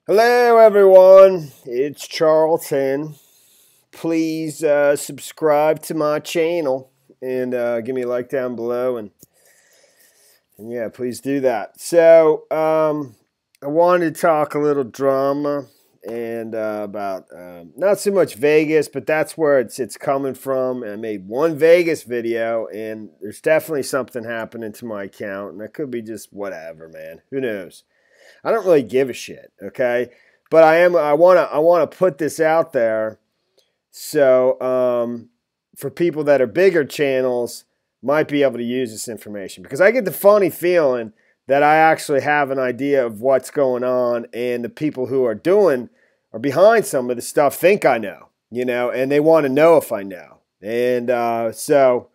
Hello, everyone. It's Charlton. Please subscribe to my channel and give me a like down below, and yeah, please do that. So, I wanted to talk a little drama and about not so much Vegas, but that's where it's coming from. I made one Vegas video, and there's definitely something happening to my account, and that could be just whatever, man. Who knows? I don't really give a shit, okay? But I want to put this out there so for people that are bigger channels might be able to use this information, because I get the funny feeling that I actually have an idea of what's going on, and the people who are behind some of the stuff think I know, and they want to know if I know. And so,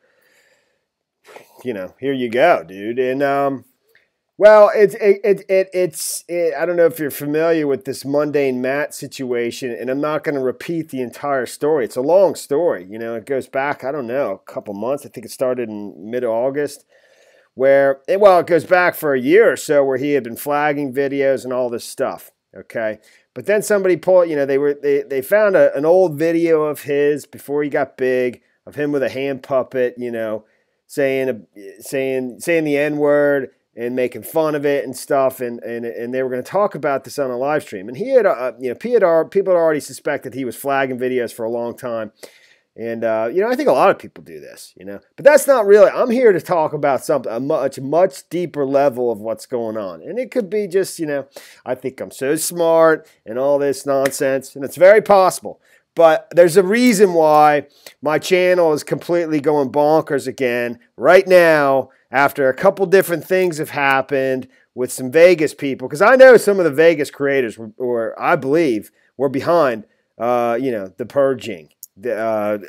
here you go, dude. And well, I don't know if you're familiar with this Mundane Matt situation, and I'm not going to repeat the entire story. It's a long story. It goes back, I don't know, a couple months. I think it started in mid-August, it goes back for a year or so, where he had been flagging videos and all this stuff. Okay. But then somebody they found an old video of his before he got big, of him with a hand puppet, saying the N-word and making fun of it and stuff, and they were going to talk about this on a live stream. And he had, people had already suspected he was flagging videos for a long time. And, I think a lot of people do this, but that's not really, I'm here to talk about something, a much deeper level of what's going on. And it could be just, I think I'm so smart and all this nonsense, and it's very possible. But there's a reason why my channel is completely going bonkers again right now, after a couple different things have happened with some Vegas people. Because I know some of the Vegas creators I believe, were behind, the purging. I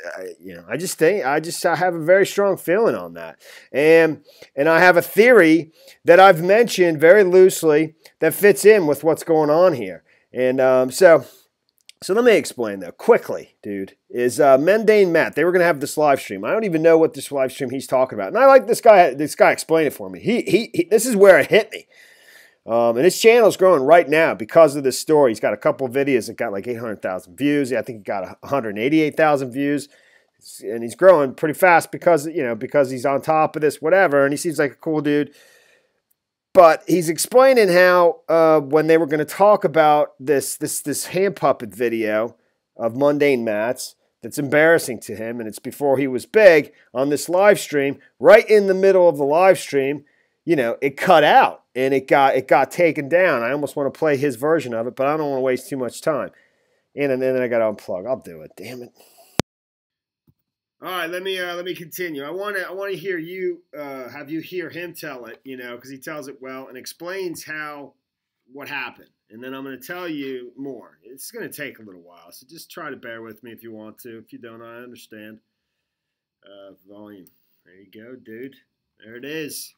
have a very strong feeling on that. And I have a theory that I've mentioned very loosely that fits in with what's going on here. And so let me explain, though, quickly, dude, is Mundane Matt. They were going to have this live stream. I don't even know what this live stream he's talking about. And I like this guy. This guy explained it for me. This is where it hit me. And his channel is growing right now because of this story. He's got a couple of videos that got like 800,000 views. I think he got 188,000 views. And he's growing pretty fast because he's on top of this, whatever. And he seems like a cool dude. But he's explaining how when they were going to talk about this hand puppet video of Mundane Matt's that's embarrassing to him, and it's before he was big, on this live stream, right in the middle of the live stream, it cut out and it got taken down. I almost want to play his version of it, but I don't want to waste too much time. And then I got to unplug. I'll do it. Damn it. All right, let me continue. I want to hear you have you hear him tell it, because he tells it well and explains what happened, and then I'm going to tell you more. It's going to take a little while, so just try to bear with me if you want to. If you don't, I understand. Volume. There you go, dude. There it is.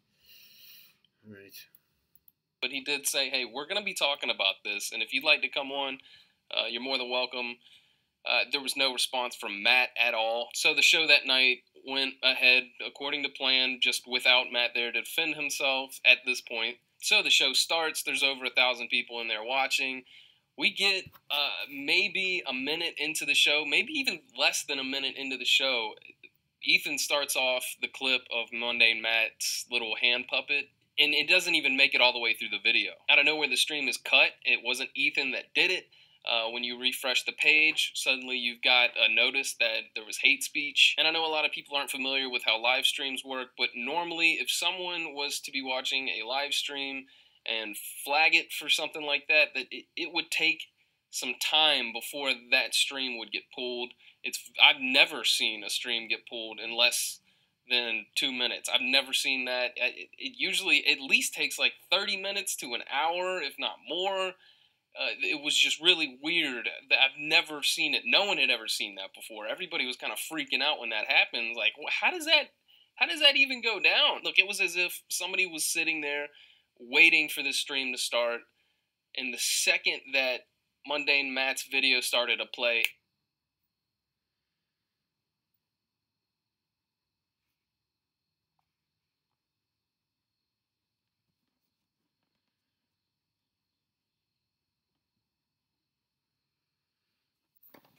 All right. But he did say, "Hey, we're going to be talking about this, and if you'd like to come on, you're more than welcome." There was no response from Matt at all. So the show that night went ahead according to plan, just without Matt there to defend himself at this point. So the show starts. There's over 1,000 people in there watching. We get maybe a minute into the show, maybe even less than a minute into the show. Ethan starts off the clip of Mundane Matt's little hand puppet, and it doesn't even make it all the way through the video. Out of nowhere, the stream is cut. It wasn't Ethan that did it. When you refresh the page, suddenly you've got a notice that there was hate speech. And I know a lot of people aren't familiar with how live streams work, but normally if someone was to be watching a live stream and flag it for something like that, it would take some time before that stream would get pulled. I've never seen a stream get pulled in less than 2 minutes. I've never seen that. It usually at least takes like 30 minutes to an hour, if not more. It was just really weird that I've never seen it. No one had ever seen that before. Everybody was kind of freaking out when that happened. Like, how does that even go down? Look, it was as if somebody was sitting there waiting for this stream to start, and the second that Mundane Matt's video started to play,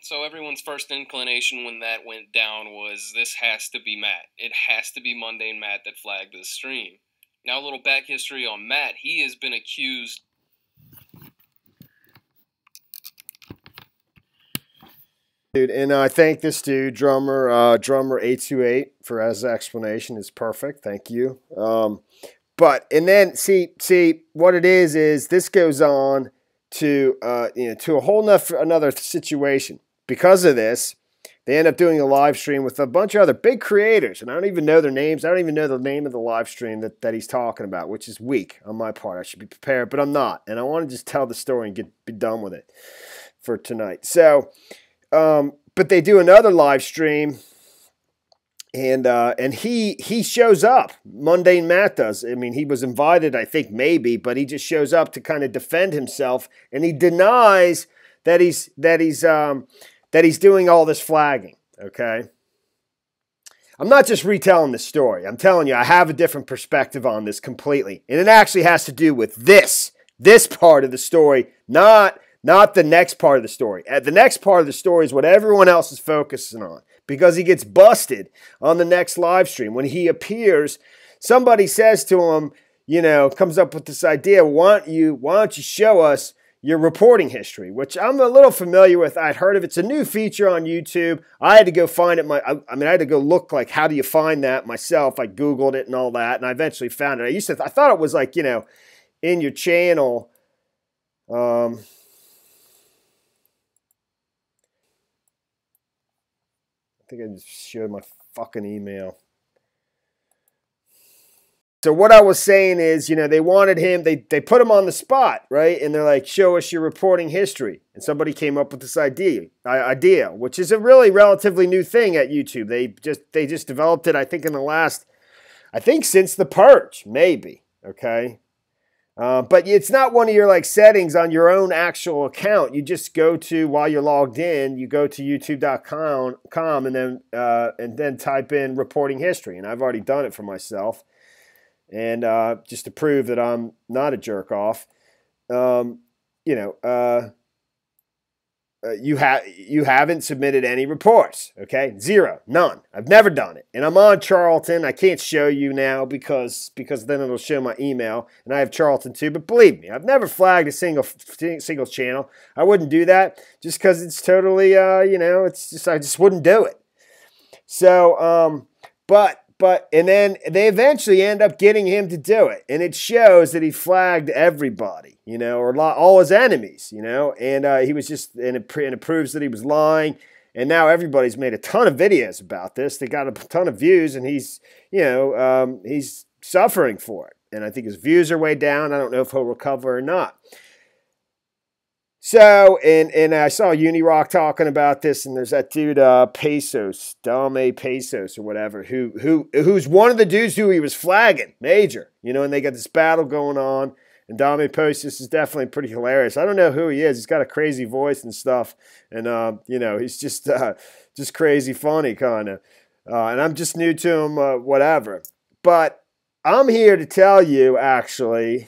So everyone's first inclination when that went down was, this has to be Matt. It has to be Mundane Matt that flagged this stream. Now, a little back history on Matt. He has been accused. Dude, and I thank this dude, drummer 828, for his explanation. It's perfect. Thank you. But and then see what it is this goes on to to a whole another situation. Because of this, they end up doing a live stream with a bunch of other big creators, and I don't even know their names. I don't even know the name of the live stream that he's talking about, which is weak on my part. I should be prepared, but I'm not, and I want to just tell the story and be done with it for tonight. So, but they do another live stream. And he shows up. Mundane Matt does. I mean, he was invited, I think, maybe, but he just shows up to kind of defend himself, and he denies that he's doing all this flagging. Okay, I'm not just retelling the story. I'm telling you, I have a different perspective on this completely, and it actually has to do with this part of the story, not the next part of the story. The next part of the story is what everyone else is focusing on. Because he gets busted on the next live stream. When he appears, somebody says to him, comes up with this idea, why don't you show us your reporting history, which I'm a little familiar with. I'd heard of it. It's a new feature on YouTube. I had to go find it. I had to go look like, how do you find that myself? I Googled it and all that, and I eventually found it. I thought it was like, in your channel. I think I just showed my fucking email. So what I was saying is, they wanted him, they put him on the spot, right? And they're like, show us your reporting history. And somebody came up with this idea, which is a really relatively new thing at YouTube. They just developed it, I think, since the purge, maybe, okay? But it's not one of your settings on your own actual account. You just go to, while you're logged in, you go to youtube.com and then type in reporting history. And I've already done it for myself, and just to prove that I'm not a jerk off. You haven't submitted any reports, okay? Zero, none. I've never done it, and I'm on Charlton. I can't show you now because then it'll show my email, and I have Charlton too. But believe me, I've never flagged a single channel. I wouldn't do that just because it's totally, it's just I just wouldn't do it. So, and then they eventually end up getting him to do it. And it shows that he flagged everybody, or all his enemies, and he was and it proves that he was lying. And now everybody's made a ton of videos about this. They got a ton of views, and he's suffering for it. And I think his views are way down. I don't know if he'll recover or not. So, and I saw Unirock talking about this, and there's that dude Pesos, Dame Pesos or whatever, who's one of the dudes who he was flagging, major, and they got this battle going on, and Dame Pesos is definitely pretty hilarious. I don't know who he is. He's got a crazy voice and stuff, and he's just crazy funny kind of, and I'm just new to him, whatever. But I'm here to tell you, actually,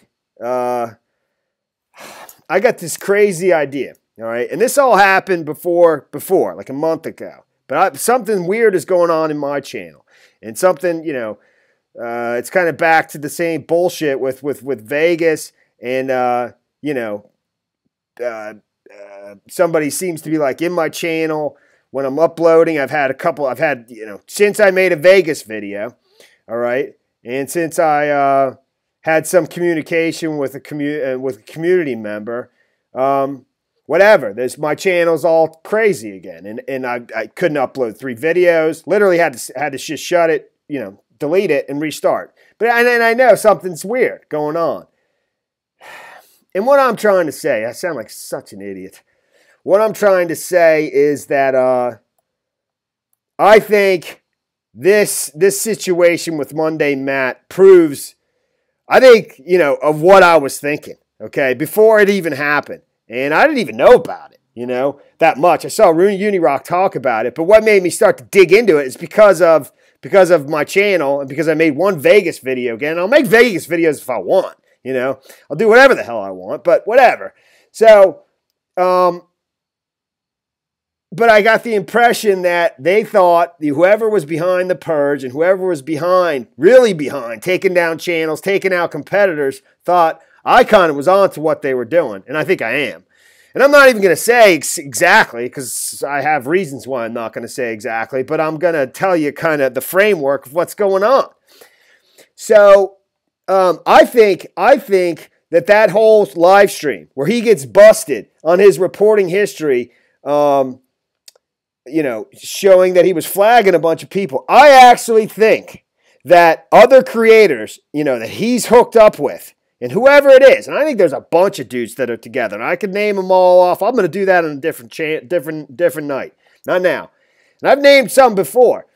I got this crazy idea, all right? And this all happened before, like a month ago. But something weird is going on in my channel. And something, it's kind of back to the same bullshit with Vegas. And, somebody seems to be in my channel when I'm uploading. I've had, since I made a Vegas video, all right? And since I had some communication with a community member, whatever. My channel's all crazy again, and I couldn't upload 3 videos. Literally had to just shut it, delete it and restart. But I know something's weird going on. And what I'm trying to say, I sound like such an idiot. What I'm trying to say is that I think this situation with Mundane Matt proves, I think, of what I was thinking, okay, before it even happened. And I didn't even know about it, that much. I saw Unirock talk about it, but what made me start to dig into it is because of my channel, and because I made one Vegas video again. I'll make Vegas videos if I want, I'll do whatever the hell I want, but whatever. So, but I got the impression that they thought whoever was behind the purge and whoever was behind, really behind, taking down channels, taking out competitors, thought I kind of was on to what they were doing. And I think I am. And I'm not even going to say exactly, because I have reasons why I'm not going to say exactly, but I'm going to tell you kind of the framework of what's going on. So I think that whole live stream where he gets busted on his reporting history, showing that he was flagging a bunch of people. I actually think that other creators, that he's hooked up with, and whoever it is, and I think there's a bunch of dudes that are together, and I could name them all off. I'm going to do that on a different night, not now. And I've named some before,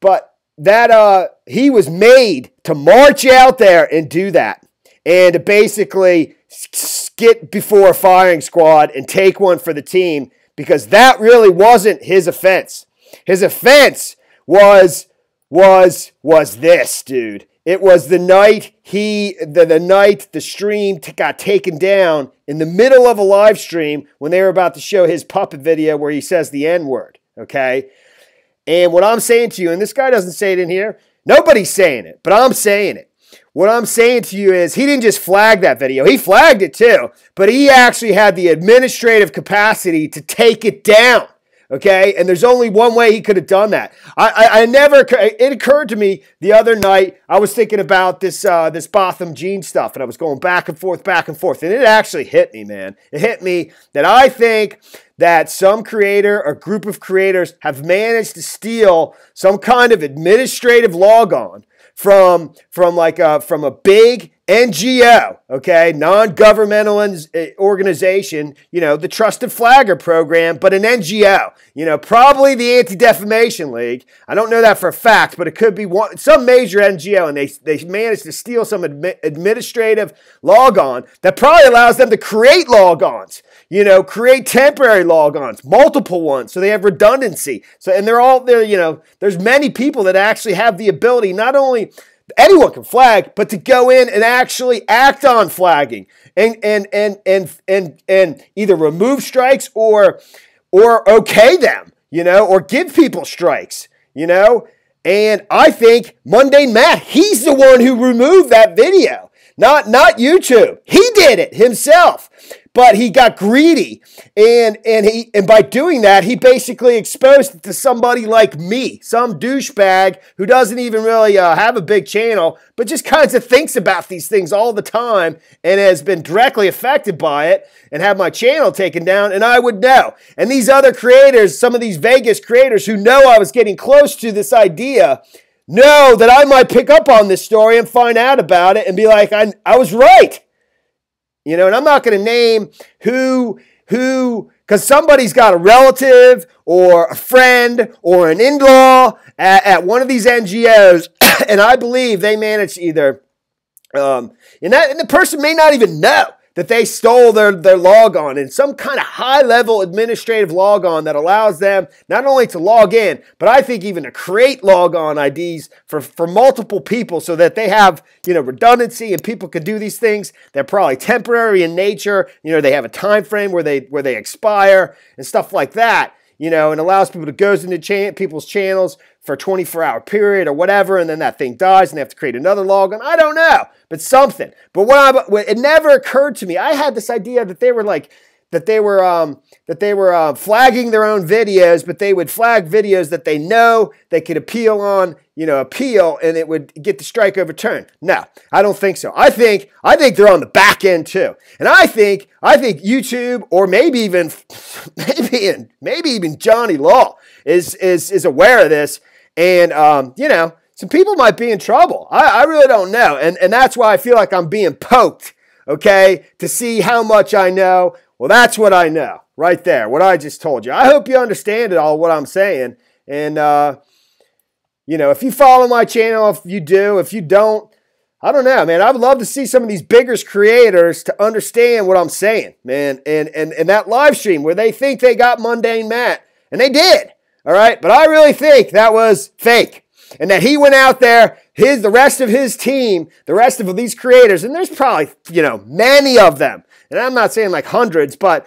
but that he was made to march out there and do that, and to basically skit before a firing squad and take one for the team, because that really wasn't his offense. His offense was this, dude. It was the night the stream got taken down in the middle of a live stream when they were about to show his puppet video where he says the N-word, okay? And what I'm saying to you, and this guy doesn't say it in here, nobody's saying it, but I'm saying it. What I'm saying to you is he didn't just flag that video. He flagged it too, but he actually had the administrative capacity to take it down. Okay, and there's only one way he could have done that. It occurred to me the other night, I was thinking about this Botham Jean stuff, and I was going back and forth, and it actually hit me, man. It hit me that I think that some creator or group of creators have managed to steal some kind of administrative logon from a big NGO, okay, non-governmental organization, the Trusted Flagger program, but an NGO, probably the Anti-Defamation League. I don't know that for a fact, but it could be some major NGO, and they managed to steal some administrative logon that probably allows them to create logons, create temporary logons, multiple ones, so they have redundancy. So, and they're all there, there's many people that actually have the ability, not only anyone can flag, but to go in and actually act on flagging and either remove strikes or okay them, or give people strikes, And I think Mundane Matt, he's the one who removed that video, not YouTube. He did it himself. But he got greedy, and by doing that, he basically exposed it to somebody like me, some douchebag who doesn't even really have a big channel, but just kind of thinks about these things all the time and has been directly affected by it and have my channel taken down, and I would know. And these other creators, some of these Vegas creators who know I was getting close to this idea, know that I might pick up on this story and find out about it and be like, I was right. And I'm not going to name who, because somebody's got a relative or a friend or an in-law at one of these NGOs, and I believe they managed either, and the person may not even know that they stole their logon in some kind of high-level administrative logon that allows them not only to log in, but I think even to create logon IDs for multiple people so that they have, redundancy and people can do these things. They're probably temporary in nature. They have a time frame where they expire and stuff like that. And allows people to go into people's channels for a 24-hour period or whatever, and then that thing dies and they have to create another login. I don't know, but something. But it never occurred to me. I had this idea that they were flagging their own videos, but they would flag videos that they know they could appeal on, and it would get the strike overturned. No, I don't think so. I think they're on the back end too. And I think YouTube, or maybe even Johnny Law is aware of this. And, some people might be in trouble. I really don't know. And that's why I feel like I'm being poked, okay, to see how much I know. Well, that's what I know right there, what I just told you. I hope you understand it all, what I'm saying. And, if you follow my channel, if you do, if you don't, I don't know, man. I would love to see some of these bigger creators to understand what I'm saying, man. And that live stream where they think they got Mundane Matt, and they did, all right? But I really think that was fake. And that he went out there, the rest of his team, the rest of these creators, and there's probably, many of them. And I'm not saying like hundreds, but,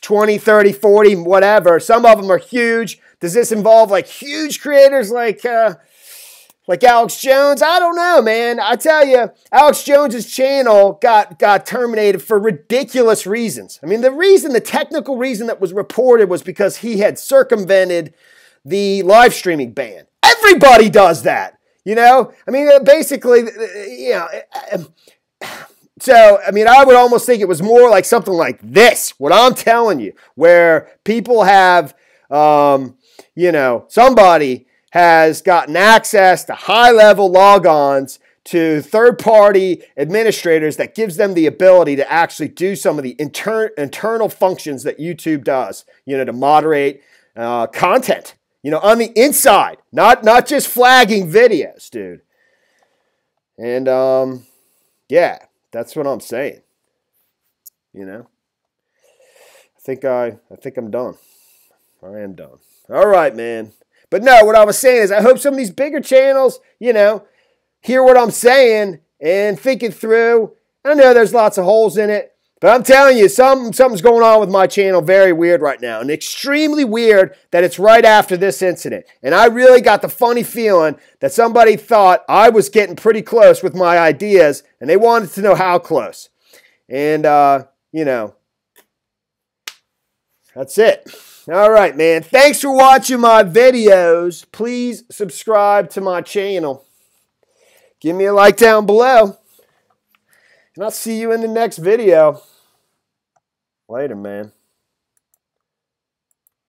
20, 30, 40, whatever. Some of them are huge. Does this involve like huge creators like Alex Jones? I don't know, man. I tell you, Alex Jones's channel got terminated for ridiculous reasons. I mean, the technical reason that was reported was because he had circumvented the live streaming ban. Everybody does that, you know? I mean, basically, you know, so, I mean, I would almost think it was more like something like this, what I'm telling you, where people have, you know, somebody has gotten access to high-level logons to third-party administrators that gives them the ability to actually do some of the internal functions that YouTube does, you know, to moderate content, you know, on the inside, not just flagging videos, dude. And, yeah. That's what I'm saying. You know? I think I'm done. I am done. All right, man. But no, what I was saying is I hope some of these bigger channels, you know, hear what I'm saying and think it through. I know there's lots of holes in it, but I'm telling you, something's going on with my channel very weird right now. And extremely weird that it's right after this incident. And I really got the funny feeling that somebody thought I was getting pretty close with my ideas, and they wanted to know how close. And, you know, that's it. All right, man. Thanks for watching my videos. Please subscribe to my channel. Give me a like down below. And I'll see you in the next video. Later, man.